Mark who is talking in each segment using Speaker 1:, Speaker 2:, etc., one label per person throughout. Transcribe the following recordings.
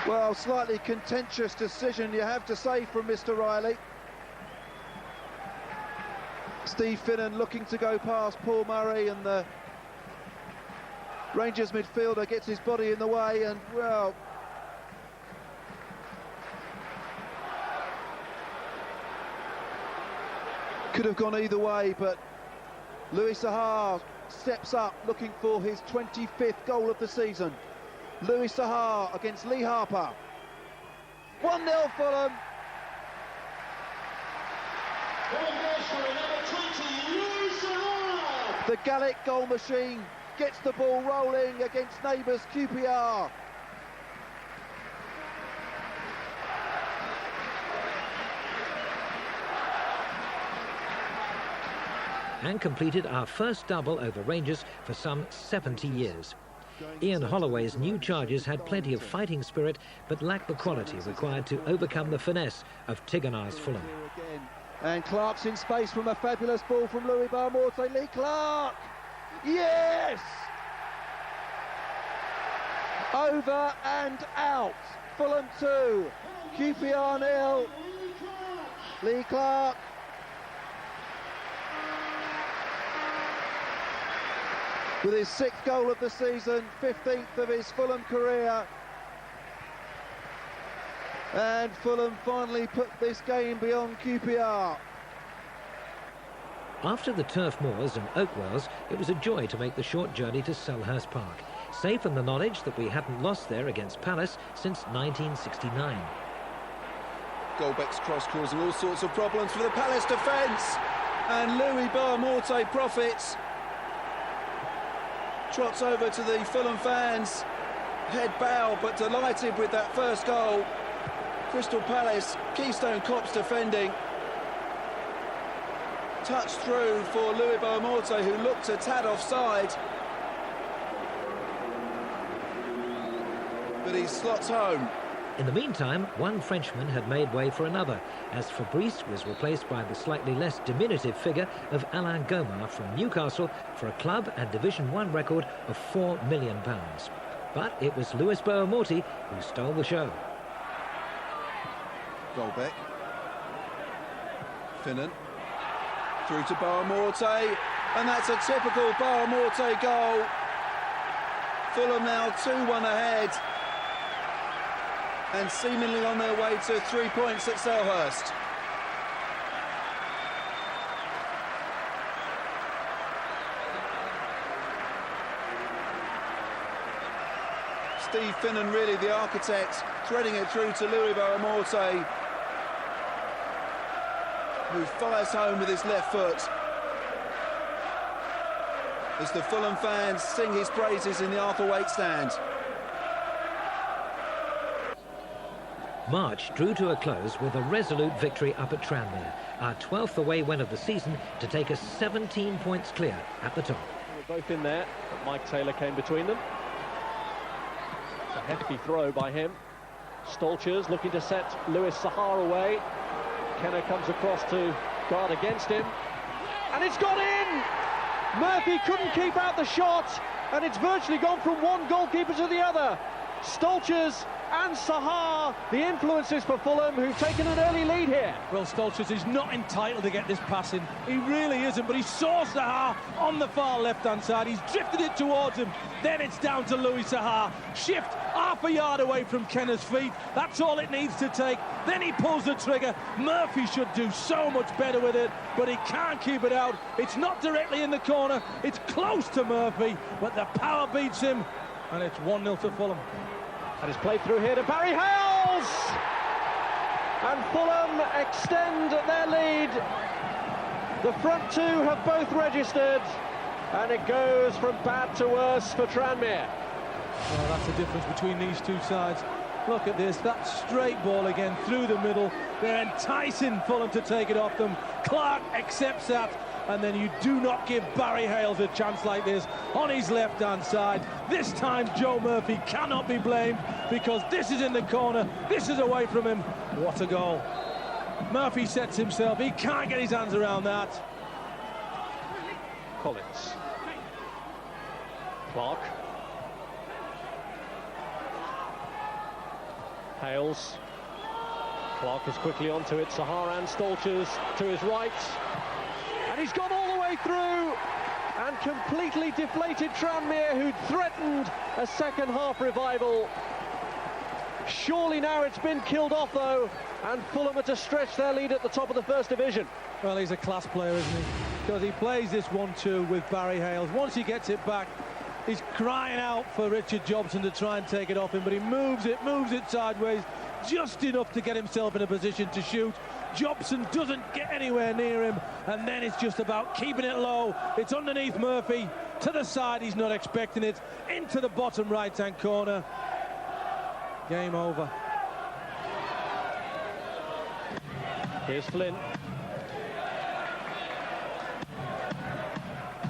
Speaker 1: Well, slightly contentious decision, you have to say, from Mr. Riley. Steve Finnan looking to go past Paul Murray, and the Rangers midfielder gets his body in the way, and, well, could have gone either way, but Louis Saha steps up looking for his 25th goal of the season. Louis Saha against Lee Harper. 1-0 Fulham. The Gallic goal machine gets the ball rolling against neighbours QPR.
Speaker 2: And completed our first double over Rangers for some 70 years. Ian Holloway's new charges had plenty of fighting spirit, but lacked the quality required to overcome the finesse of Tigernar's Fulham.
Speaker 1: And Clark's in space from a fabulous ball from Louis Barmorte. Lee Clark! Yes! Over and out. Fulham 2, QPR 0. Lee Clark. With his 6th goal of the season, 15th of his Fulham career. And Fulham finally put this game beyond QPR.
Speaker 2: After the turf moors and Oakwells, it was a joy to make the short journey to Selhurst Park, safe in the knowledge that we hadn't lost there against Palace since 1969.
Speaker 3: Goldbeck's cross causing all sorts of problems for the Palace defence, and Louis Barmorte profits. Trots over to the Fulham fans, head bowed but delighted with that first goal. Crystal Palace, Keystone Cops defending. Touch through for Louis Barmorte, who looked a tad offside. But he slots home.
Speaker 2: In the meantime, one Frenchman had made way for another, as Fabrice was replaced by the slightly less diminutive figure of Alain Gomard from Newcastle for a club and Division 1 record of £4 million. But it was Louis Barmorte who stole the show.
Speaker 3: Goldbeck. Finnan. Through to Barmorte, and that's a typical Barmorte goal. Fulham now 2-1 ahead, and seemingly on their way to 3 points at Selhurst. Steve Finnan really the architect, threading it through to Louis Barmorte, who fires home with his left foot as the Fulham fans sing his praises in the Arthur Waite stand.
Speaker 2: March drew to a close with a resolute victory up at Tranmere, our 12th away win of the season, to take us 17 points clear at the top.
Speaker 4: They were both in there, but Mike Taylor came between them. A hefty throw by him. Stolchers looking to set Louis Saha away. Kenner comes across to guard against him, and it's gone in! Murphy couldn't keep out the shot, and it's virtually gone from one goalkeeper to the other. Stolchers and Saha, the influences for Fulham, who've taken an early lead here.
Speaker 5: Well, Stolchers is not entitled to get this passing. He really isn't, but he saw Saha on the far left-hand side. He's drifted it towards him. Then it's down to Louis Saha. Shift half a yard away from Kenner's feet. That's all it needs to take. Then he pulls the trigger. Murphy should do so much better with it, but he can't keep it out. It's not directly in the corner. It's close to Murphy, but the power beats him, and it's 1-0 to Fulham.
Speaker 4: And it's played through here to Barry Hales! And Fulham extend their lead. The front two have both registered, and it goes from bad to worse for Tranmere.
Speaker 5: Well, that's the difference between these two sides. Look at this, that straight ball again through the middle. They're enticing Fulham to take it off them. Clark accepts that, and then you do not give Barry Hales a chance like this on his left-hand side. This time Joe Murphy cannot be blamed, because this is in the corner, this is away from him. What a goal. Murphy sets himself, he can't get his hands around that.
Speaker 4: Collins. Clark. Hales. Clark is quickly onto it. Sahar and Stolchers to his right. And he's gone all the way through and completely deflated Tranmere, who'd threatened a second half revival. Surely now it's been killed off though, and Fulham are to stretch their lead at the top of the First Division.
Speaker 5: Well, he's a class player, isn't he? Because he plays this 1-2 with Barry Hales. Once he gets it back, he's crying out for Richard Jobson to try and take it off him, but he moves it sideways, just enough to get himself in a position to shoot. Jobson doesn't get anywhere near him, and then it's just about keeping it low. It's underneath Murphy, to the side, he's not expecting it, into the bottom right-hand corner. Game over.
Speaker 4: Here's Flynn.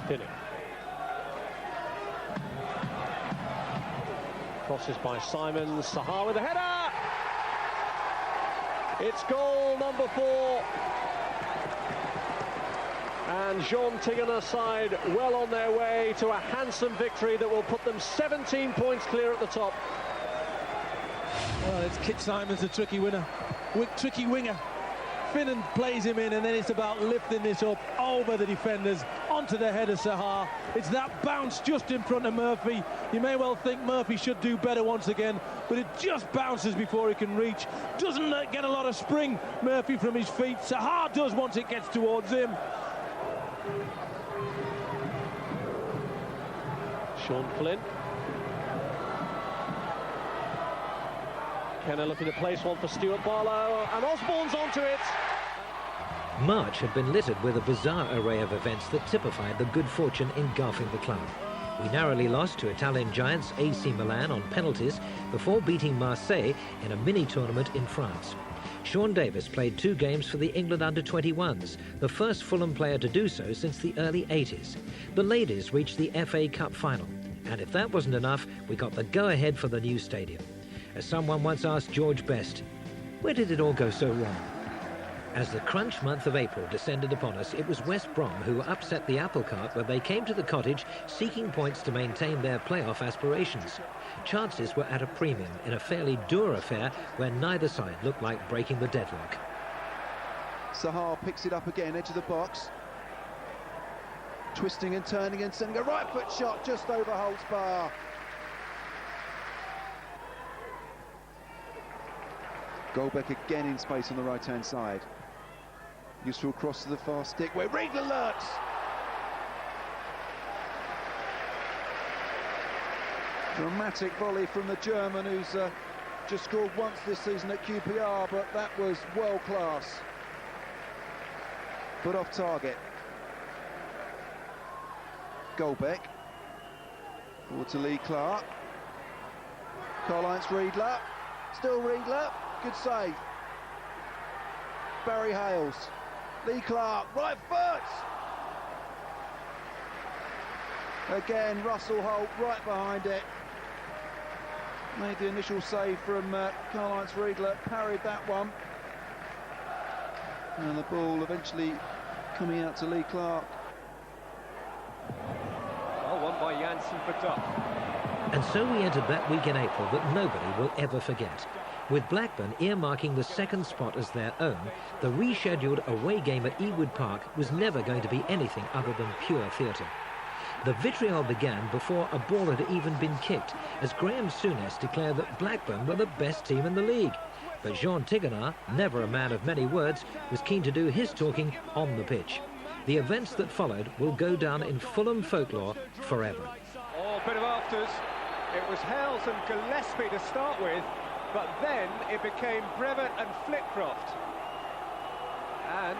Speaker 4: Pinnock. Crosses by Simons. Sahar with a header! It's goal number 4. And Jean Tigana side well on their way to a handsome victory that will put them 17 points clear at the top.
Speaker 5: Well, it's Kit Simons, a tricky winger. Finnan plays him in, and then it's about lifting this up over the defenders onto the head of Sahar. It's that bounce just in front of Murphy. You may well think Murphy should do better once again, but it just bounces before he can reach. Doesn't get a lot of spring, Murphy, from his feet. Sahar does once it gets towards him.
Speaker 4: Sean Flynn. Kenner looking to place one for Stuart Barlow, and Osborne's onto it.
Speaker 2: March had been littered with a bizarre array of events that typified the good fortune engulfing the club. We narrowly lost to Italian giants AC Milan on penalties before beating Marseille in a mini-tournament in France. Sean Davis played 2 games for the England under-21s, the first Fulham player to do so since the early 80s. The ladies reached the FA Cup final, and if that wasn't enough, we got the go-ahead for the new stadium. As someone once asked George Best, where did it all go so wrong? As the crunch month of April descended upon us, it was West Brom who upset the apple cart when they came to the cottage seeking points to maintain their playoff aspirations. Chances were at a premium in a fairly dour affair where neither side looked like breaking the deadlock.
Speaker 1: Sahar picks it up again, edge of the box. Twisting and turning and sending a right foot shot just over Holt's bar. Goldbeck again in space on the right-hand side. Useful cross to the far stick where Riedler lurks. Dramatic volley from the German, who's just scored once this season at QPR, but that was world class. But off target. Goldbeck. Forward to Lee Clark. Karl-Heinz Riedler. Still Riedler. Good save. Barry Hales. Lee Clark, right foot! Again, Russell Holt right behind it. Made the initial save from Karl-Heinz Riedler, parried that one. And the ball eventually coming out to Lee Clark.
Speaker 6: Well, won by Janssen for Duff.
Speaker 2: And so we entered that week in April that nobody will ever forget. With Blackburn earmarking the second spot as their own, the rescheduled away game at Ewood Park was never going to be anything other than pure theatre. The vitriol began before a ball had even been kicked, as Graham Souness declared that Blackburn were the best team in the league. But Jean Tigana, never a man of many words, was keen to do his talking on the pitch. The events that followed will go down in Fulham folklore forever.
Speaker 6: Oh, bit of afters. It was Hales and Gillespie to start with, but then it became Brevet and Flitcroft. And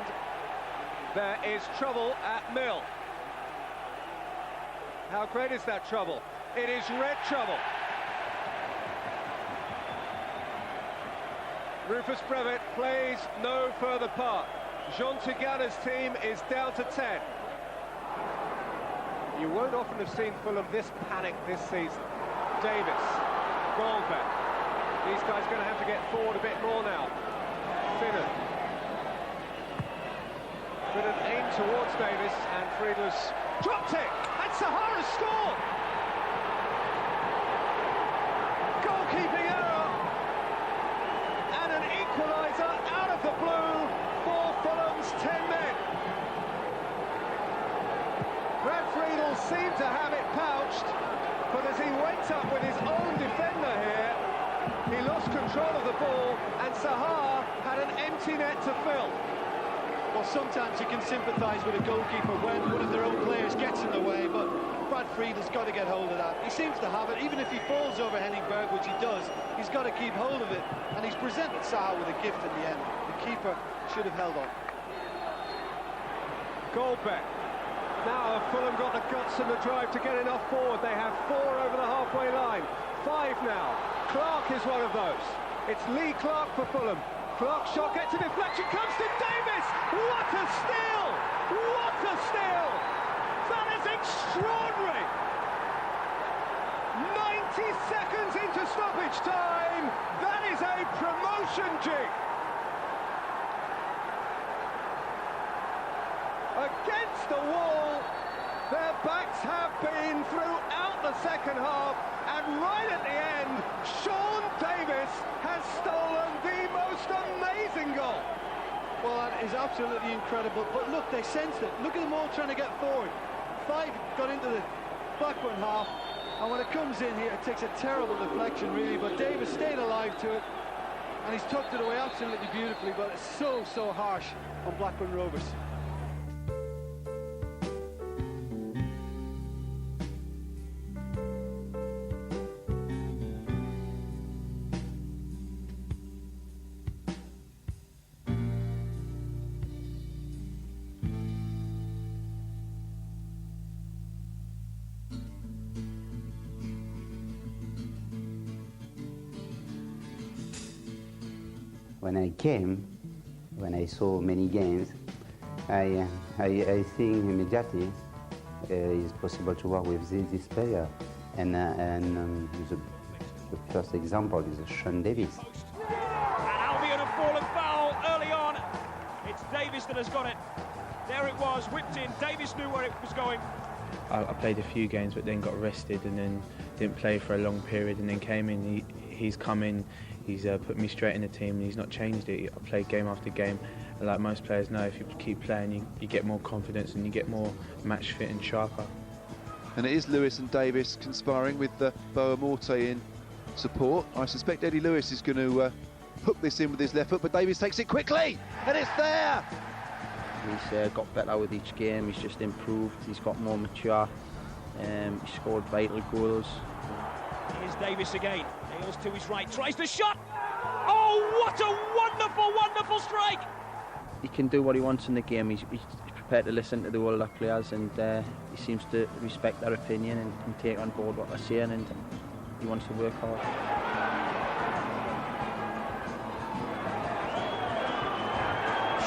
Speaker 6: there is trouble at Mill. How great is that trouble? It is red trouble. Rufus Brevet plays no further part. Jean Tigana's team is down to 10. You won't often have seen Fulham this panicked this season. Davis, Goldbeck. These guys are going to have to get forward a bit more now. Finnan. Finnan aimed towards Davis, and Friedler's dropped it, and Sahara scored! Goalkeeping error! control of the ball, and Sahar had an empty net to fill.
Speaker 1: Well, sometimes you can sympathise with a goalkeeper when one of their own players gets in the way, but Brad Friedel's got to get hold of that. He seems to have it. Even if he falls over Henningberg, which he does, he's got to keep hold of it, and he's presented Sahar with a gift in the end. The keeper should have held on.
Speaker 6: Goldbeck. Now have Fulham got the guts and the drive to get enough forward? They have 4 over the halfway line. 5 now. Clark is one of those. It's Lee Clark for Fulham. Clark's shot gets a deflection, comes to Davis! What a steal! What a steal! That is extraordinary! 90 seconds into stoppage time. That is a promotion jig. Against the wall, their backs have been throughout the second half, and right at the end, Sean Davis has stolen the most amazing goal.
Speaker 1: Well, that is absolutely incredible, but look, they sensed it. Look at them all trying to get forward. 5 got into the Blackburn half, and when it comes in here, it takes a terrible deflection, really, but Davis stayed alive to it, and he's tucked it away absolutely beautifully, but it's so harsh on Blackburn Rovers.
Speaker 7: When I saw many games, I think immediately it's possible to work with this player. And the first example is Sean Davis.
Speaker 8: And Albion have fallen foul early on. It's Davis that has got it. There it was, whipped in. Davis knew where it was going.
Speaker 9: I played a few games, but then got rested and then didn't play for a long period, and then came in. He's come in. He's put me straight in the team, and he's not changed it. I played game after game. And like most players know, if you keep playing, you get more confidence and you get more match fit and sharper.
Speaker 3: And it is Lewis and Davis conspiring with Boa Morte in support. I suspect Eddie Lewis is going to hook this in with his left foot, but Davis takes it quickly, and it's there!
Speaker 10: He's got better with each game, he's just improved, he's got more mature, he scored vital goals.
Speaker 8: Here's Davis again, nails to his right, tries the shot! Oh, what a wonderful strike!
Speaker 10: He can do what he wants in the game, he's prepared to listen to the older players, and he seems to respect their opinion and take on board what they're saying, and he wants to work hard.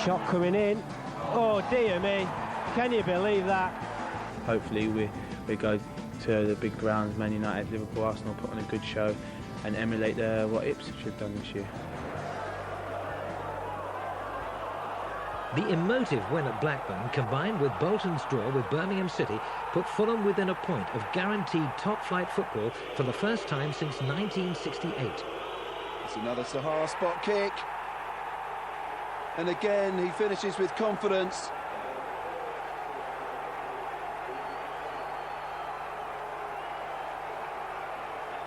Speaker 6: Shot coming in. Oh dear me, can you believe that?
Speaker 9: Hopefully we go to the big grounds, Man United, Liverpool, Arsenal, put on a good show and emulate what Ipswich have done this year.
Speaker 2: The emotive win at Blackburn, combined with Bolton's draw with Birmingham City, put Fulham within a point of guaranteed top-flight football for the first time since 1968.
Speaker 3: It's another Sahar spot kick. And again, he finishes with confidence.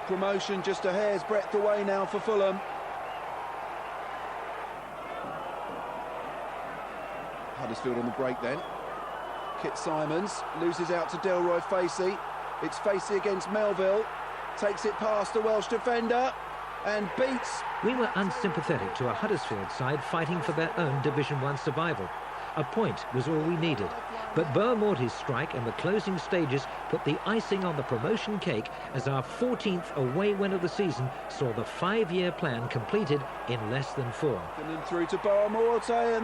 Speaker 3: Promotion just a hair's breadth away now for Fulham. Huddersfield on the break then. Kit Simons loses out to Delroy Facey. It's Facey against Melville. Takes it past the Welsh defender and beats.
Speaker 2: We were unsympathetic to a Huddersfield side fighting for their own Division 1 survival. A point was all we needed. But Boa Morte's strike in the closing stages put the icing on the promotion cake as our 14th away win of the season saw the 5-year plan completed in less than 4.
Speaker 3: And then through to Boa Morte.